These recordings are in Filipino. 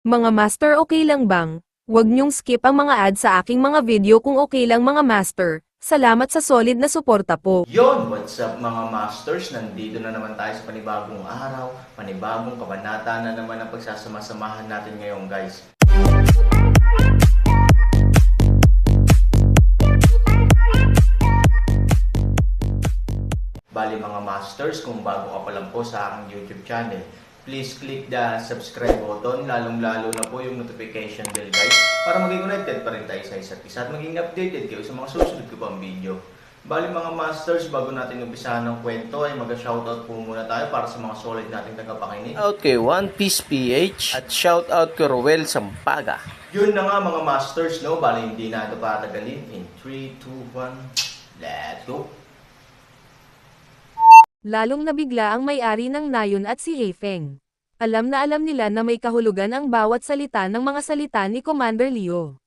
Mga master, okay lang bang? Huwag niyong skip ang mga ad sa aking mga video kung okay lang mga master. Salamat sa solid na suporta po. Yon, what's up mga masters? Nandito na naman tayo sa panibagong araw, panibagong kabanata na naman ang pagsasama-samahan natin ngayon guys. Bali mga masters, kung bago ka pa lang po sa aking YouTube channel, please click the subscribe button, lalong-lalo na po yung notification bell guys, para maging connected pa rin tayo sa isa't isa at maging updated kayo sa mga susunod ko pang video. Bali mga masters, bago natin umpisahan ng kwento ay mag-shoutout po muna tayo para sa mga solid nating tagapakinig. Okay, One Piece PH at shoutout kay Roel Sampaga. Yun na nga mga masters, no? Bali hindi na ito patagalin. In 3, 2, 1, let's go! Lalong nabigla ang may-ari ng Nayon at si Heifeng. Alam na alam nila na may kahulugan ang bawat salita ng mga salita ni Commander Leo.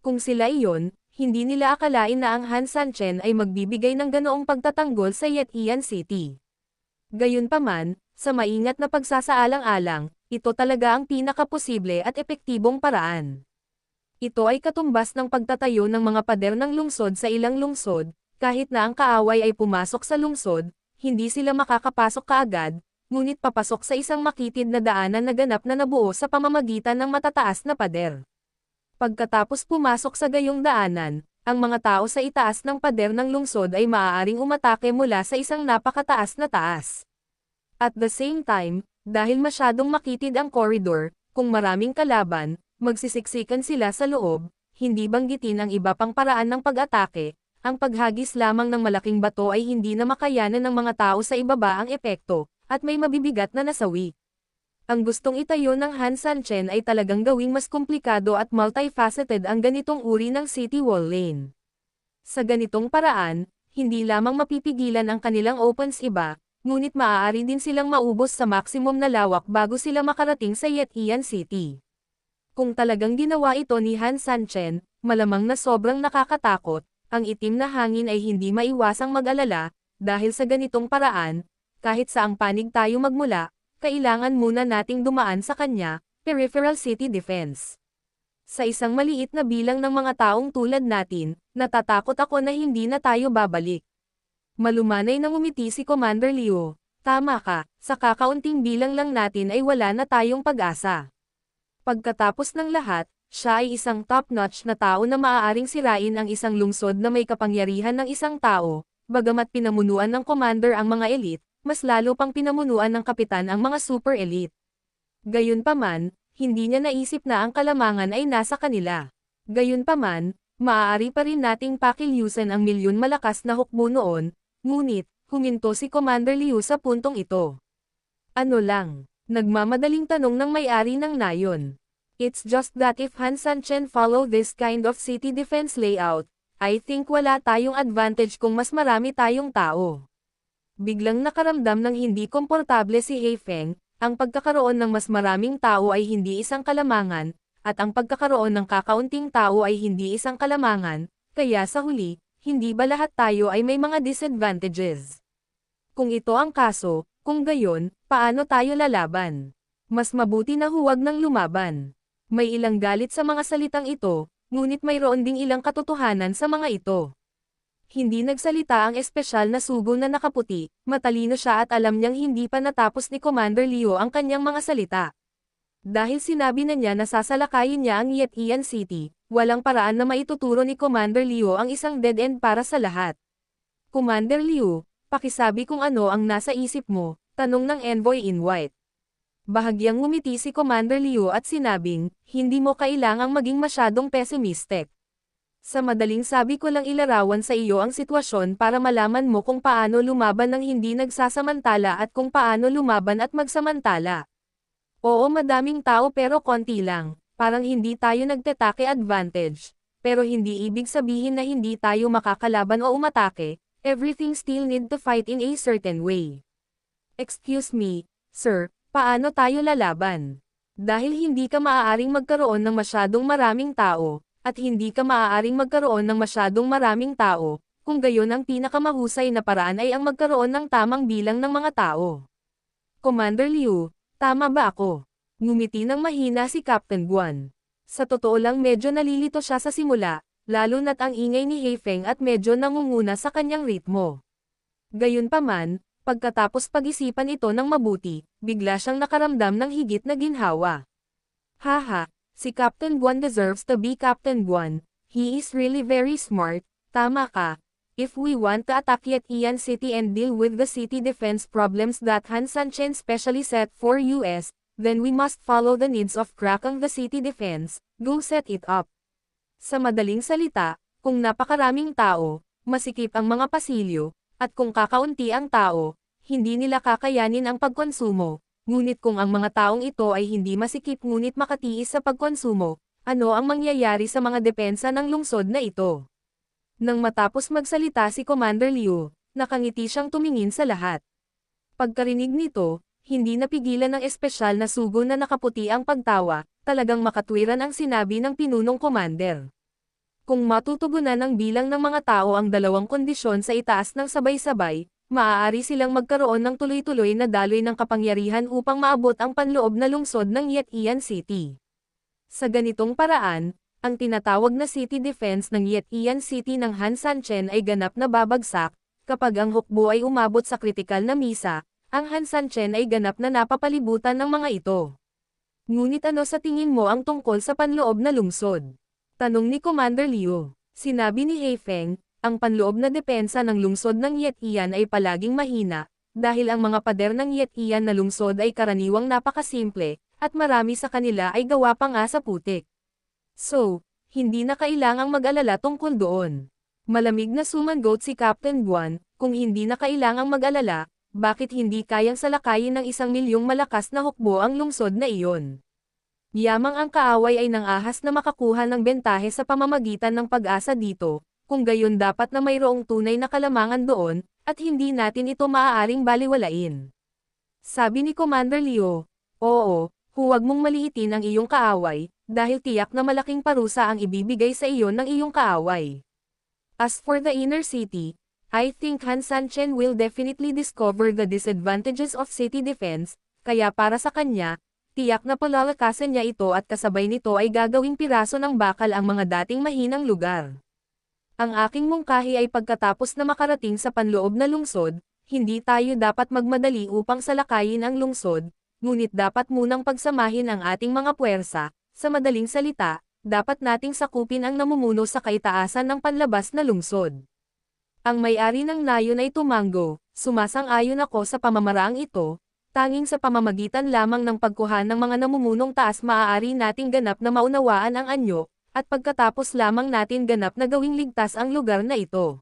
Kung sila iyon, hindi nila akalain na ang Han Sanchen ay magbibigay ng ganoong pagtatanggol sa Yetian City. Gayunpaman, sa maingat na pagsasaalang-alang, ito talaga ang pinakaposible at epektibong paraan. Ito ay katumbas ng pagtatayo ng mga pader ng lungsod sa ilang lungsod, kahit na ang kaaway ay pumasok sa lungsod, hindi sila makakapasok kaagad, ngunit papasok sa isang makitid na daanan na ganap na nabuo sa pamamagitan ng matataas na pader. Pagkatapos pumasok sa gayong daanan, ang mga tao sa itaas ng pader ng lungsod ay maaaring umatake mula sa isang napakataas na taas. At the same time, dahil masyadong makitid ang koridor, kung maraming kalaban, magsisiksikan sila sa loob, hindi banggitin ang iba pang paraan ng pag-atake. Ang paghagis lamang ng malaking bato ay hindi na makayanan ng mga tao sa ibaba ang epekto, at may mabibigat na nasawi. Ang gustong itayo ng Han Sanchen ay talagang gawing mas komplikado at multifaceted ang ganitong uri ng city wall lane. Sa ganitong paraan, hindi lamang mapipigilan ang kanilang opens iba, ngunit maaari din silang maubos sa maximum na lawak bago sila makarating sa Yetian City. Kung talagang ginawa ito ni Han Sanchen, malamang na sobrang nakakatakot. Ang itim na hangin ay hindi maiwasang mag-alala, dahil sa ganitong paraan, kahit saang panig tayo magmula, kailangan muna nating dumaan sa kanya, peripheral city defense. Sa isang maliit na bilang ng mga taong tulad natin, natatakot ako na hindi na tayo babalik. Malumanay na ngumiti si Commander Leo. Tama ka, sa kakaunting bilang lang natin ay wala na tayong pag-asa. Pagkatapos ng lahat, siya ay isang top-notch na tao na maaaring sirain ang isang lungsod na may kapangyarihan ng isang tao, bagamat pinamunuan ng commander ang mga elite, mas lalo pang pinamunuan ng kapitan ang mga super elite. Gayunpaman, hindi niya naisip na ang kalamangan ay nasa kanila. Gayunpaman, maaari pa rin nating pakilyusan ang milyon malakas na hukbo noon, ngunit, huminto si Commander Liu sa puntong ito. Ano lang? Nagmamadaling tanong ng may-ari ng Nayon. It's just that if Han Sanchen follow this kind of city defense layout, I think wala tayong advantage kung mas marami tayong tao. Biglang nakaramdam ng hindi komportable si Heifeng, ang pagkakaroon ng mas maraming tao ay hindi isang kalamangan, at ang pagkakaroon ng kakaunting tao ay hindi isang kalamangan, kaya sa huli, hindi ba lahat tayo ay may mga disadvantages? Kung ito ang kaso, kung gayon, paano tayo lalaban? Mas mabuti na huwag nang lumaban. May ilang galit sa mga salitang ito, ngunit mayroon ding ilang katotohanan sa mga ito. Hindi nagsalita ang espesyal na sugo na nakaputi, matalino siya at alam niyang hindi pa natapos ni Commander Leo ang kanyang mga salita. Dahil sinabi na niya na sasalakayin niya ang Yetian City, walang paraan na maituturo ni Commander Leo ang isang dead end para sa lahat. Commander Leo, pakisabi kung ano ang nasa isip mo, tanong ng envoy in white. Bahagyang ngumiti si Commander Leo at sinabing, hindi mo kailangang maging masyadong pessimistic. Sa madaling sabi ko lang ilarawan sa iyo ang sitwasyon para malaman mo kung paano lumaban ng hindi nagsasamantala at kung paano lumaban at magsamantala. Oo, madaming tao pero konti lang, parang hindi tayo nagtetake advantage, pero hindi ibig sabihin na hindi tayo makakalaban o umatake, everything still need to fight in a certain way. Excuse me, sir. Paano tayo lalaban? Dahil hindi ka maaaring magkaroon ng masyadong maraming tao, at hindi ka maaaring magkaroon ng masyadong maraming tao, kung gayon ang pinakamahusay na paraan ay ang magkaroon ng tamang bilang ng mga tao. Commander Liu, tama ba ako? Ngumiti ng mahina si Captain Guan. Sa totoo lang medyo nalilito siya sa simula, lalo na't ang ingay ni Heifeng at medyo nangunguna sa kanyang ritmo. Gayunpaman, pagkatapos pag-isipan ito ng mabuti, bigla siyang nakaramdam ng higit na ginhawa. Haha, si Captain Guan deserves to be Captain Guan, he is really very smart, tama ka. If we want to attack Yetian City and deal with the city defense problems that Han Sanchen specially set for US, then we must follow the needs of cracking the city defense, go set it up. Sa madaling salita, kung napakaraming tao, masikip ang mga pasilyo, at kung kakaunti ang tao, hindi nila kakayanin ang pagkonsumo, ngunit kung ang mga taong ito ay hindi masikip ngunit makatiis sa pagkonsumo, ano ang mangyayari sa mga depensa ng lungsod na ito? Nang matapos magsalita si Commander Liu, nakangiti siyang tumingin sa lahat. Pagkarinig nito, hindi napigilan ng espesyal na sugo na nakaputi ang pagtawa, talagang makatwiran ang sinabi ng pinunong commander. Kung matutugunan ng bilang ng mga tao ang dalawang kondisyon sa itaas ng sabay-sabay, maaari silang magkaroon ng tuloy-tuloy na daloy ng kapangyarihan upang maabot ang panloob na lungsod ng Yetian City. Sa ganitong paraan, ang tinatawag na city defense ng Yetian City ng Han Sanchen ay ganap na babagsak, kapag ang hukbo ay umabot sa kritikal na misa, ang Han Sanchen ay ganap na napapalibutan ng mga ito. Ngunit ano sa tingin mo ang tungkol sa panloob na lungsod? Tanong ni Commander Liu. Sinabi ni Heifeng, ang panloob na depensa ng lungsod ng Yetian ay palaging mahina, dahil ang mga pader ng Yetian na lungsod ay karaniwang napakasimple, at marami sa kanila ay gawa pa nga sa putik. So, hindi na kailangang mag-alala tungkol doon. Malamig na sumangot si Captain Guan, kung hindi na kailangang mag-alala, bakit hindi kayang salakayin ng 1,000,000 malakas na hukbo ang lungsod na iyon? Yamang ang kaaway ay nangahas na makakuha ng bentahe sa pamamagitan ng pag-asa dito, kung gayon dapat na mayroong tunay na kalamangan doon, at hindi natin ito maaaring baliwalain. Sabi ni Commander Liu, oo, huwag mong maliitin ang iyong kaaway, dahil tiyak na malaking parusa ang ibibigay sa iyo ng iyong kaaway. As for the inner city, I think Han Sanchen will definitely discover the disadvantages of city defense, kaya para sa kanya, tiyak na palalakasan niya ito at kasabay nito ay gagawing piraso ng bakal ang mga dating mahinang lugar. Ang aking mungkahi ay pagkatapos na makarating sa panloob na lungsod, hindi tayo dapat magmadali upang salakayin ang lungsod, ngunit dapat munang pagsamahin ang ating mga puwersa. Sa madaling salita, dapat nating sakupin ang namumuno sa kaitaasan ng panlabas na lungsod. Ang may-ari ng nayon ay tumango, sumasang-ayon ako sa pamamaraang ito, tanging sa pamamagitan lamang ng pagkuha ng mga namumunong taas maaari nating ganap na maunawaan ang anyo, at pagkatapos lamang natin ganap na gawing ligtas ang lugar na ito.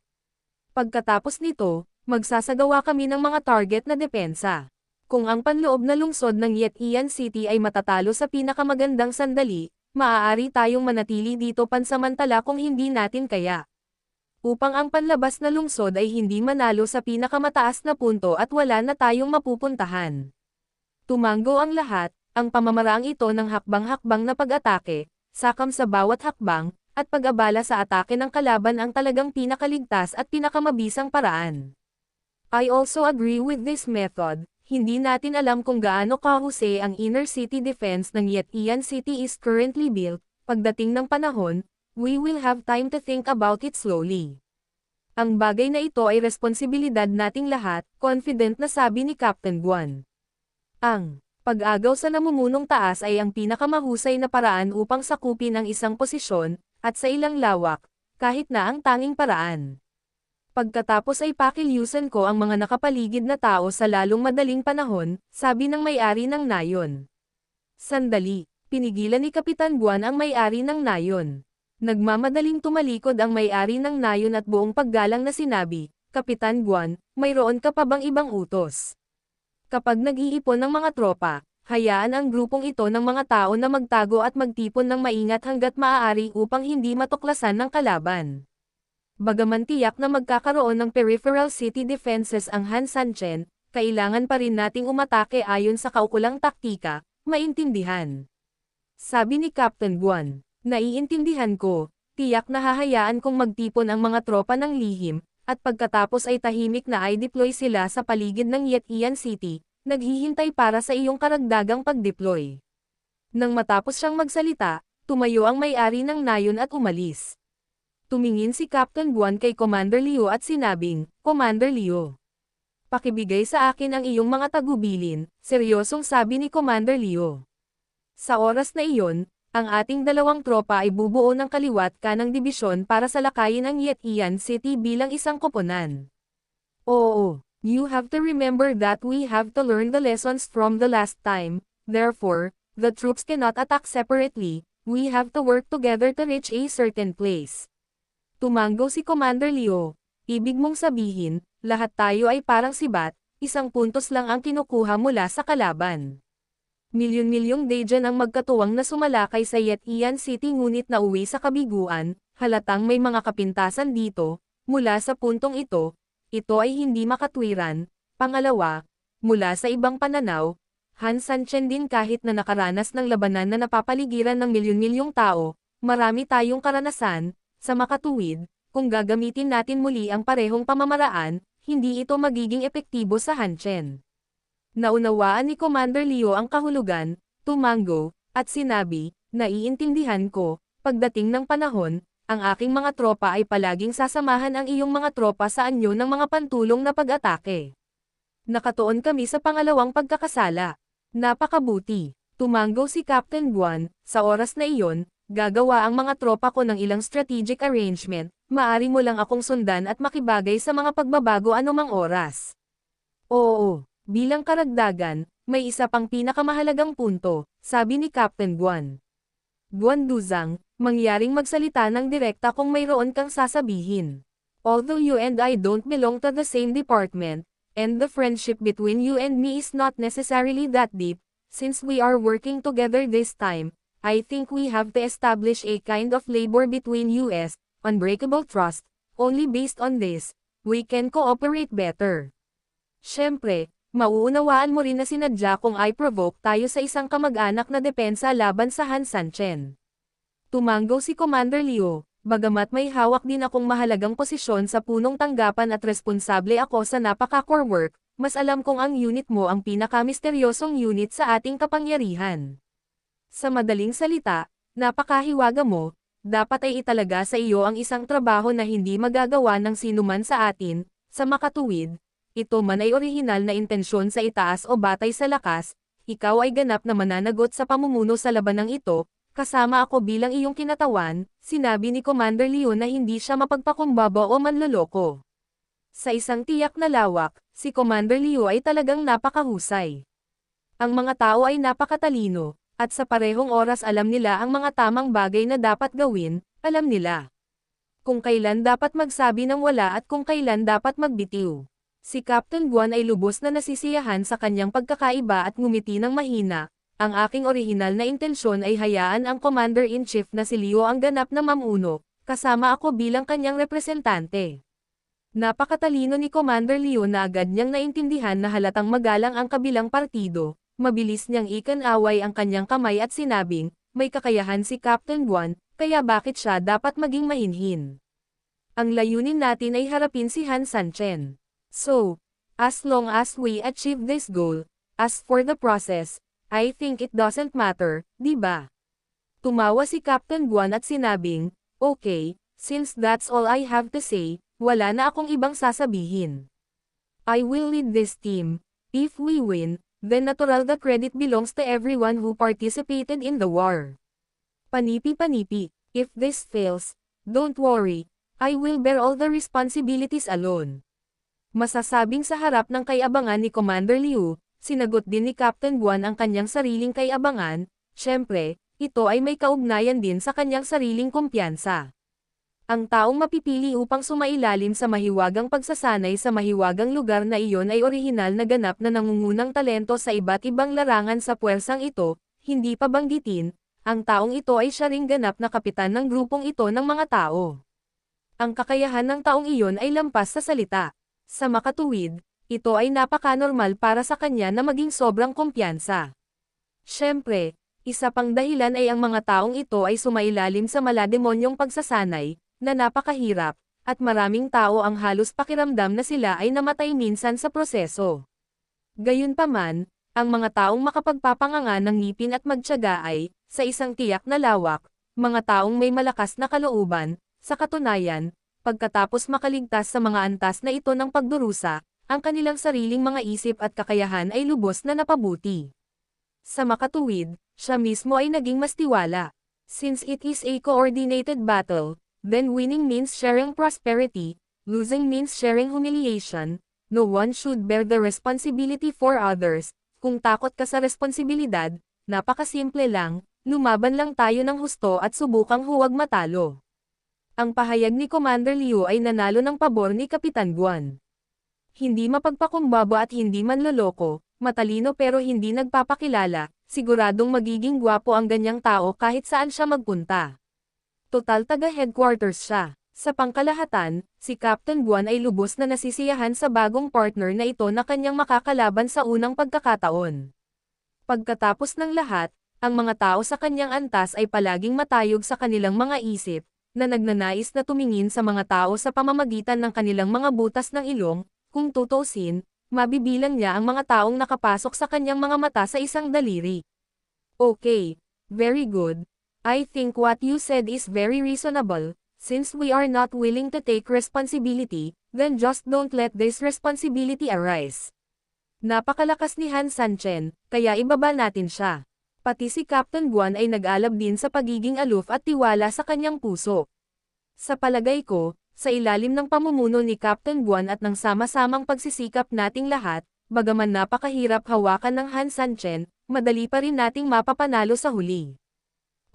Pagkatapos nito, magsasagawa kami ng mga target na depensa. Kung ang panloob na lungsod ng Yetian City ay matatalo sa pinakamagandang sandali, maaari tayong manatili dito pansamantala kung hindi natin kaya. Upang ang panlabas na lungsod ay hindi manalo sa pinakamataas na punto at wala na tayong mapupuntahan. Tumango ang lahat, ang pamamaraang ito ng hakbang-hakbang na pag-atake, sakam sa bawat hakbang, at pag-abala sa atake ng kalaban ang talagang pinakaligtas at pinakamabisang paraan. I also agree with this method. Hindi natin alam kung gaano kahusay ang inner city defense ng Yetian City is currently built, pagdating ng panahon, we will have time to think about it slowly. Ang bagay na ito ay responsibilidad nating lahat, confident na sabi ni Captain Guan. Ang pag-agaw sa namumunong taas ay ang pinakamahusay na paraan upang sakupin ang isang posisyon, at sa ilang lawak, kahit na ang tanging paraan. Pagkatapos ay pakilyusan ko ang mga nakapaligid na tao sa lalong madaling panahon, sabi ng may-ari ng nayon. Sandali, pinigilan ni Kapitan Guan ang may-ari ng nayon. Nagmamadaling tumalikod ang may-ari ng nayon at buong paggalang na sinabi, Kapitan Guan, mayroon ka pa bang ibang utos? Kapag nag-iipon ng mga tropa, hayaan ang grupong ito ng mga tao na magtago at magtipon ng maingat hanggat maaari upang hindi matuklasan ng kalaban. Bagaman tiyak na magkakaroon ng peripheral city defenses ang Han Sanchen, kailangan pa rin nating umatake ayon sa kaukulang taktika, maintindihan. Sabi ni Captain Guan, naiintindihan ko, tiyak na hahayaan kong magtipon ang mga tropa ng lihim, at pagkatapos ay tahimik na i-deploy sila sa paligid ng Yetian City, naghihintay para sa iyong karagdagang pag-deploy. Nang matapos siyang magsalita, tumayo ang may-ari ng nayon at umalis. Tumingin si Captain Guan kay Commander Liu at sinabing, Commander Liu, pakibigay sa akin ang iyong mga tagubilin, seryosong sabi ni Commander Liu. Sa oras na iyon, ang ating dalawang tropa ay bubuo ng kaliwat kanang dibisyon para salakayin ang Yetian City bilang isang koponan. Oo, you have to remember that we have to learn the lessons from the last time, therefore, the troops cannot attack separately, we have to work together to reach a certain place. Tumanggo si Commander Liu. Ibig mong sabihin, lahat tayo ay parang sibat, isang puntos lang ang kinukuha mula sa kalaban. Milyon-milyong Daejeon ang magkatuwang na sumalakay sa Yetian City ngunit nauwi sa kabiguan, halatang may mga kapintasan dito, mula sa puntong ito ay hindi makatwiran. Pangalawa, mula sa ibang pananaw, Han Sanchen din kahit na nakaranas ng labanan na napapaligiran ng milyon-milyong tao, marami tayong karanasan. Sa makatuwid, kung gagamitin natin muli ang parehong pamamaraan, hindi ito magiging epektibo sa Hanchen. Naunawaan ni Commander Liu ang kahulugan, tumanggo, at sinabi, naiintindihan ko, pagdating ng panahon, ang aking mga tropa ay palaging sasamahan ang iyong mga tropa sa anyo ng mga pantulong na pag-atake. Nakatuon kami sa pangalawang pagkakasala. Napakabuti. Tumanggo si Captain Guan, sa oras na iyon, gagawa ang mga tropa ko ng ilang strategic arrangement, maari mo lang akong sundan at makibagay sa mga pagbabago anumang oras. Oo, bilang karagdagan, may isa pang pinakamahalagang punto, sabi ni Captain Guan. Guan Duzang, mangyaring magsalita ng direkta kung mayroon kang sasabihin. Although you and I don't belong to the same department, and the friendship between you and me is not necessarily that deep, since we are working together this time, I think we have to establish a kind of labor between us, unbreakable trust, only based on this, we can cooperate better. Siyempre, mauunawaan mo rin na sinadya kung I provoke tayo sa isang kamag-anak na depensa laban sa Han Sanchen. Tumanggo si Commander Liu, bagamat may hawak din akong mahalagang posisyon sa punong tanggapan at responsable ako sa napaka-core work, mas alam kong ang unit mo ang pinakamisteryosong unit sa ating kapangyarihan. Sa madaling salita, napakahiwaga mo, dapat ay italaga sa iyo ang isang trabaho na hindi magagawa ng sinuman sa atin, sa makatuwid, ito man ay orihinal na intensyon sa itaas o batay sa lakas, ikaw ay ganap na mananagot sa pamumuno sa labanang ito, kasama ako bilang iyong kinatawan, sinabi ni Commander Liu na hindi siya mapagpakumbaba o manloloko. Sa isang tiyak na lawak, si Commander Liu ay talagang napakahusay. Ang mga tao ay napakatalino, at sa parehong oras alam nila ang mga tamang bagay na dapat gawin, alam nila kung kailan dapat magsabi ng wala at kung kailan dapat magbitiw. Si Captain Guan ay lubos na nasisiyahan sa kanyang pagkakaiba at ngumiti ng mahina. Ang aking orihinal na intensyon ay hayaan ang Commander-in-Chief na si Liu ang ganap na mamuno, kasama ako bilang kanyang representante. Napakatalino ni Commander Liu na agad niyang naintindihan na halatang magalang ang kabilang partido. Mabilis niyang ikan-away ang kanyang kamay at sinabing, may kakayahan si Captain Guan, kaya bakit siya dapat maging mahinhin? Ang layunin natin ay harapin si Han Sanchen. So, as long as we achieve this goal, as for the process, I think it doesn't matter, di ba? Tumawa si Captain Guan at sinabing, okay, since that's all I have to say, wala na akong ibang sasabihin. I will lead this team. If we win, then natural the credit belongs to everyone who participated in the war. Panipi-panipi, if this fails, don't worry, I will bear all the responsibilities alone. Masasabing sa harap ng kay-abangan ni Commander Liu, sinagot din ni Captain Guan ang kanyang sariling kay-abangan, syempre, ito ay may kaugnayan din sa kanyang sariling kumpiyansa. Ang taong mapipili upang sumailalim sa mahiwagang pagsasanay sa mahiwagang lugar na iyon ay orihinal na ganap na nangungunang talento sa iba't ibang larangan sa puwersang ito, hindi pa banggitin, ang taong ito ay siya ring ganap na kapitan ng grupong ito ng mga tao. Ang kakayahan ng taong iyon ay lampas sa salita. Sa makatuwid, ito ay napaka-normal para sa kanya na maging sobrang kumpiyansa. Siyempre, isa pang dahilan ay ang mga taong ito ay sumailalim sa malademonyong pagsasanay, na napakahirap, at maraming tao ang halos pakiramdam na sila ay namatay minsan sa proseso. Gayunpaman, Ang mga taong makapagpapanganga ng ngipin at magtiyaga ay, sa isang tiyak na lawak, mga taong may malakas na kalooban, sa katunayan, pagkatapos makaligtas sa mga antas na ito ng pagdurusa, ang kanilang sariling mga isip at kakayahan ay lubos na napabuti. Sa makatuwid, siya mismo ay naging mas tiwala. Since it is a coordinated battle, then winning means sharing prosperity, losing means sharing humiliation. No one should bear the responsibility for others. Kung takot ka sa responsibilidad, napakasimple lang, lumaban lang tayo ng husto at subukang huwag matalo. Ang pahayag ni Commander Liu ay nanalo ng pabor ni Kapitan Guan. Hindi mapagpakumbaba at hindi manloloko, matalino pero hindi nagpapakilala, siguradong magiging gwapo ang ganyang tao kahit saan siya magpunta. Total taga-headquarters siya. Sa pangkalahatan, si Captain Guan ay lubos na nasisiyahan sa bagong partner na ito na kanyang makakalaban sa unang pagkakataon. Pagkatapos ng lahat, ang mga tao sa kanyang antas ay palaging matayog sa kanilang mga isip, na nagnanais na tumingin sa mga tao sa pamamagitan ng kanilang mga butas ng ilong. Kung tutusin, mabibilang niya ang mga taong nakapasok sa kanyang mga mata sa isang daliri. Okay, very good. I think what you said is very reasonable. Since we are not willing to take responsibility, then just don't let this responsibility arise. Napakalakas ni Han Sanchen, kaya ibaba natin siya. Pati si Captain Guan ay nag-alab din sa pagiging aloof at tiwala sa kanyang puso. Sa palagay ko, sa ilalim ng pamumuno ni Captain Guan at ng sama-samang pagsisikap nating lahat, bagaman napakahirap hawakan ng Han Sanchen, madali pa rin nating mapapanalo sa huli.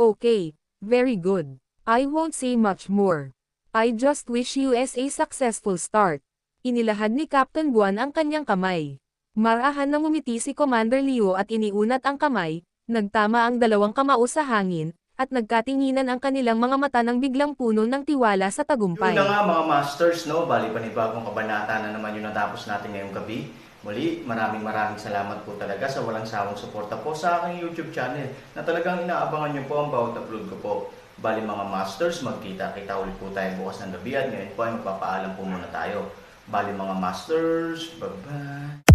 Okay, very good. I won't say much more. I just wish you a successful start. Inilahad ni Captain Guan ang kanyang kamay. Marahan na ngumiti si Commander Liu at iniunat ang kamay, nagtama ang dalawang kamao sa hangin, at nagkatinginan ang kanilang mga mata ng biglang puno ng tiwala sa tagumpay. Yun na nga mga masters, no? Bali panibagong kabanata na naman yung natapos natin ngayong gabi. Muli, maraming salamat po talaga sa walang sawang suporta po sa aking YouTube channel na talagang inaabangan nyo po ang bawat upload ko po. Bali mga masters, magkita-kita ulit po tayo bukas ng gabi at ngayon po ay magpapaalam po muna tayo. Bali mga masters, bye-bye!